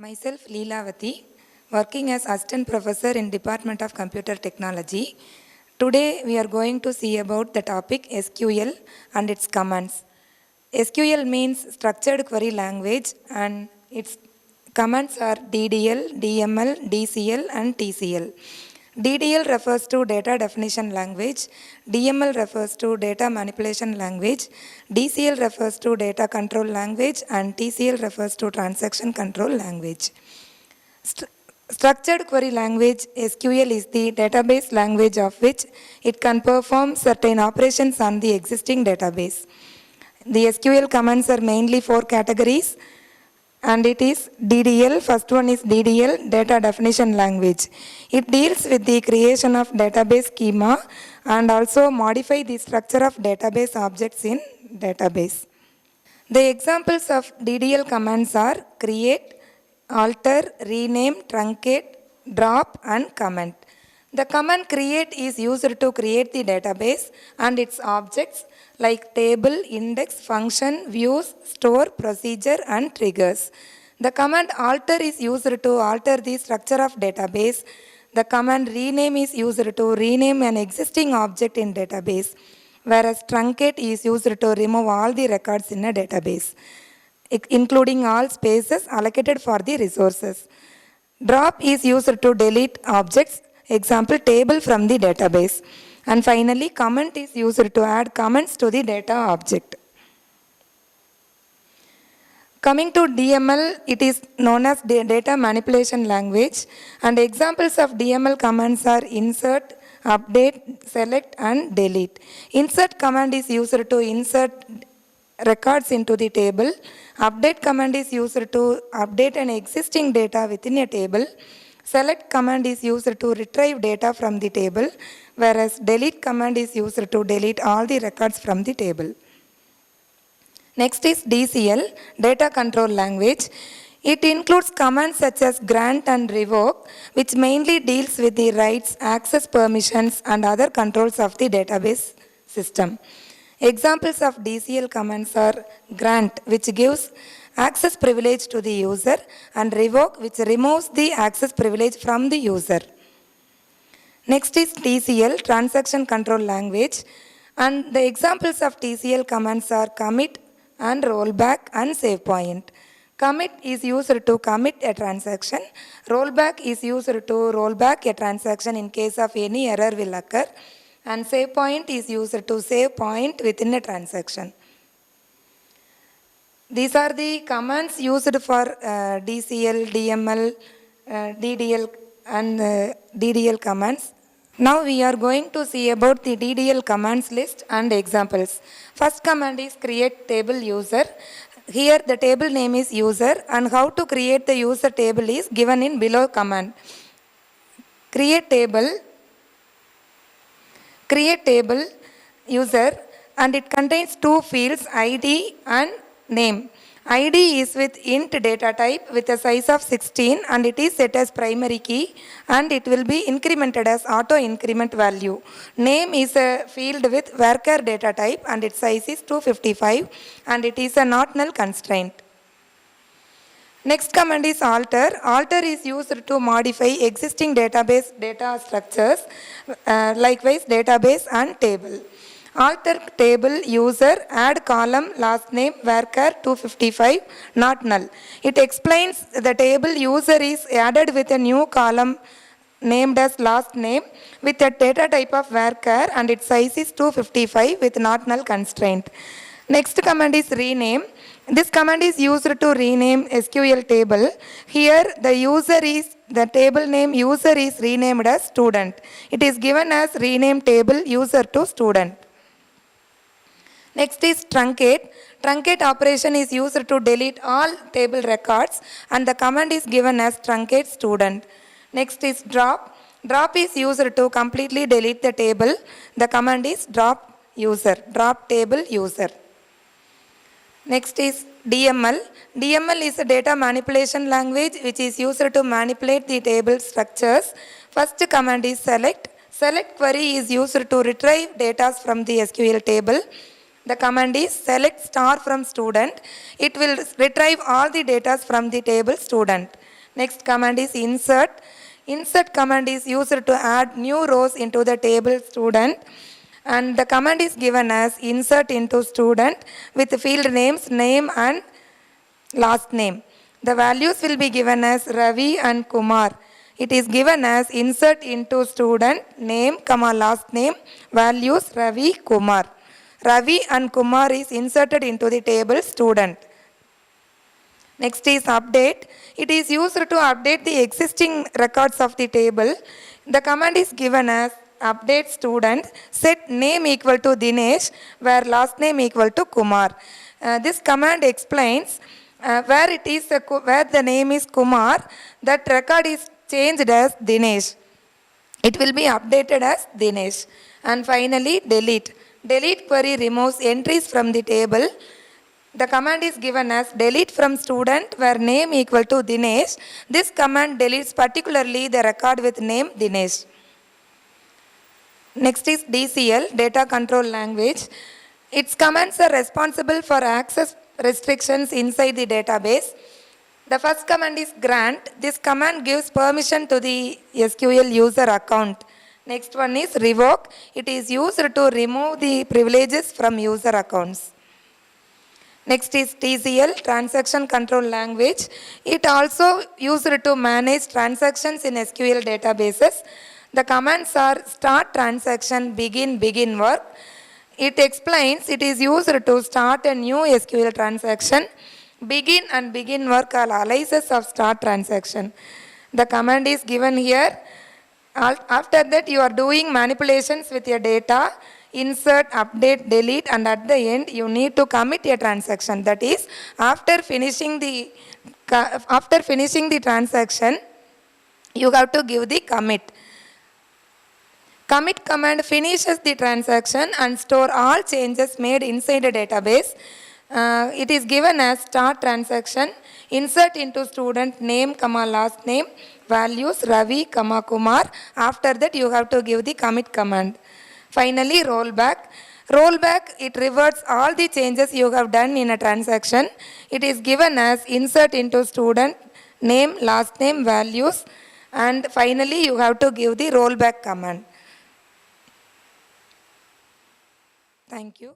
Myself Leelavati, working as Assistant Professor in Department of Computer Technology. Today we are going to see about the topic SQL and its commands. SQL means Structured Query Language and its commands are DDL, DML, DCL and TCL. DDL refers to Data Definition Language, DML refers to Data Manipulation Language, DCL refers to Data Control Language and TCL refers to Transaction Control Language. Structured Query Language SQL is the database language of which it can perform certain operations on the existing database. The SQL commands are mainly four categories. And it is DDL. First one is DDL, Data Definition Language. It deals with the creation of database schema and also modify the structure of database objects in database. The examples of DDL commands are create, alter, rename, truncate, drop and comment. The command create is used to create the database and its objects like table, index, function, views, store, procedure and triggers. The command alter is used to alter the structure of database. The command rename is used to rename an existing object in database, whereas truncate is used to remove all the records in a database, including all spaces allocated for the resources. Drop is used to delete objects, example table from the database. And finally, comment is used to add comments to the data object. Coming to DML, it is known as Data Manipulation Language. And examples of DML commands are insert, update, select and delete. Insert command is used to insert records into the table. Update command is used to update an existing data within a table. Select command is used to retrieve data from the table, whereas delete command is used to delete all the records from the table. Next is DCL, Data Control Language. It includes commands such as grant and revoke, which mainly deals with the rights, access permissions, and other controls of the database system. Examples of DCL commands are grant, which gives access privilege to the user, and revoke, which removes the access privilege from the user. Next is TCL, Transaction Control Language, and the examples of TCL commands are commit and rollback and save point. Commit is used to commit a transaction. Rollback is used to roll back a transaction in case of any error will occur. And save point is used to save point within a transaction. These are the commands used for DCL, DML, DDL and DDL commands. Now we are going to see about the DDL commands list and examples. First command is create table user. Here the table name is user and how to create the user table is given in below command. Create table user and it contains two fields ID and name. ID is with int data type with a size of 16 and it is set as primary key and it will be incremented as auto increment value. Name is a field with varchar data type and its size is 255 and it is a not null constraint. Next command is alter. Alter is used to modify existing database data structures, likewise database and table. Alter table user add column last name varchar 255 not null. It explains the table user is added with a new column named as last name with a data type of varchar and its size is 255 with not null constraint. Next command is rename. This command is used to rename SQL table. Here the table name user is renamed as student. It is given as rename table user to student. Next is truncate. Truncate operation is used to delete all table records and the command is given as truncate student. Next is drop. Drop is used to completely delete the table. The command is drop user, drop table user. Next is DML. DML is a data manipulation language which is used to manipulate the table structures. First command is select. Select query is used to retrieve data from the SQL table. The command is select star from student. It will retrieve all the data from the table student. Next command is insert. Insert command is used to add new rows into the table student. And the command is given as insert into student with field names, name and last name. The values will be given as Ravi and Kumar. It is given as insert into student, name, comma, last name, values Ravi, Kumar. Ravi and Kumar is inserted into the table student. Next is update. It is used to update the existing records of the table. The command is given as update student, set name equal to Dinesh, where last name equal to Kumar. This command explains where the name is Kumar, that record is changed as Dinesh. It will be updated as Dinesh. And finally, delete. Delete query removes entries from the table. The command is given as delete from student where name equal to Dinesh. This command deletes particularly the record with name Dinesh. Next is DCL, data control language. Its commands are responsible for access restrictions inside the database. The first command is grant. This command gives permission to the SQL user account. Next one is revoke. It is used to remove the privileges from user accounts. Next is TCL, transaction control language. It also used to manage transactions in SQL databases. The commands are start transaction, begin work. It explains it is used to start a new SQL transaction. Begin and begin work are aliases of start transaction. The command is given here. After that you are doing manipulations with your data, insert, update, delete, and at the end you need to commit a transaction. That is, after finishing the transaction, you have to give the commit. Commit command finishes the transaction and store all changes made inside a database. It is given as start transaction, insert into student name, comma, last name, values Ravi, comma, Kumar. After that you have to give the commit command. Finally, rollback. Rollback, it reverts all the changes you have done in a transaction. It is given as insert into student name, last name, values, and finally you have to give the rollback command. Thank you.